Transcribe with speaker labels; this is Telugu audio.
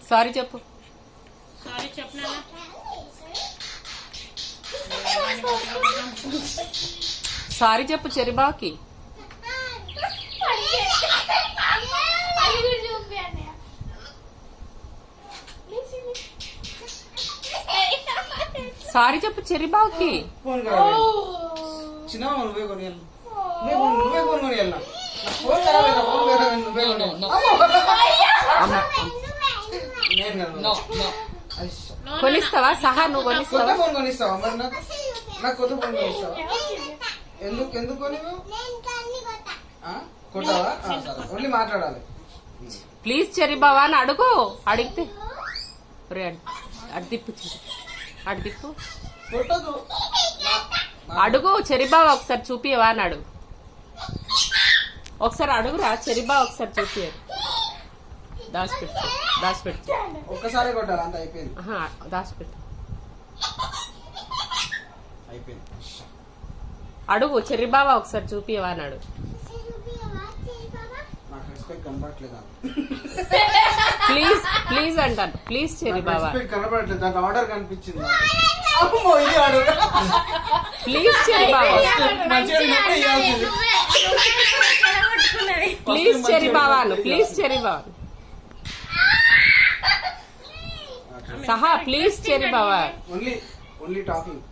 Speaker 1: సారీ చెప్పు.
Speaker 2: సారీ చెప్పనా?
Speaker 1: సారీ చెప్పు చెరిబాకి. సారీ చెప్పు చెరిబాకి.
Speaker 3: చిన్న నువ్వే కొని నువ్వే ఫోన్ కొని వెళ్ళినా ఫోన్ ఖరాబ్ ఫోన్ నువ్వే
Speaker 1: కొనిస్తావా? సహా నువ్వు
Speaker 3: కొత్త
Speaker 1: కొనిస్తావా?
Speaker 3: ఫోన్ కొనిస్తావా? మరి నాకు కొత్త ఫోన్ కొనిస్తావా? ఎందుకు కొని కొట్టావా? సరే ఓన్లీ మాట్లాడాలి.
Speaker 1: ప్లీజ్ చెరిబావా అని అడుగు. అడిగితే అటు తిప్పు అటు తిప్పు
Speaker 3: కొట్టదు.
Speaker 1: అడుగు. చెరిబావా ఒకసారి చూపియవా అని అడుగు. ఒకసారి అడుగురా చెరిబా ఒకసారి చూపియరు. దాచిపెట్టు
Speaker 3: ఒక్కసారి కొట్టాలి అంత అయిపోయింది.
Speaker 1: దాచిపెట్టు.
Speaker 3: అయిపోయింది.
Speaker 1: అడుగు చెరిబావా ఒకసారి చూపియవా అని అడుగు.
Speaker 3: నాకు రెస్పెక్ట్ కనపడట్లేదు.
Speaker 1: ప్లీజ్ అంటాను. ప్లీజ్ చెరిబావా.
Speaker 3: రెస్పెక్ట్ కనపడట్లేదు. దాంట్లో ఆర్డర్ కనిపించింది. ఇది ఆర్డర్.
Speaker 1: ప్లీజ్ చెరిబావా. ప్లీజ్ చెరిబావాను. ప్లీజ్ చెరిబావాను. సహా ప్లీజ్ చెరిబావా.
Speaker 3: Only talking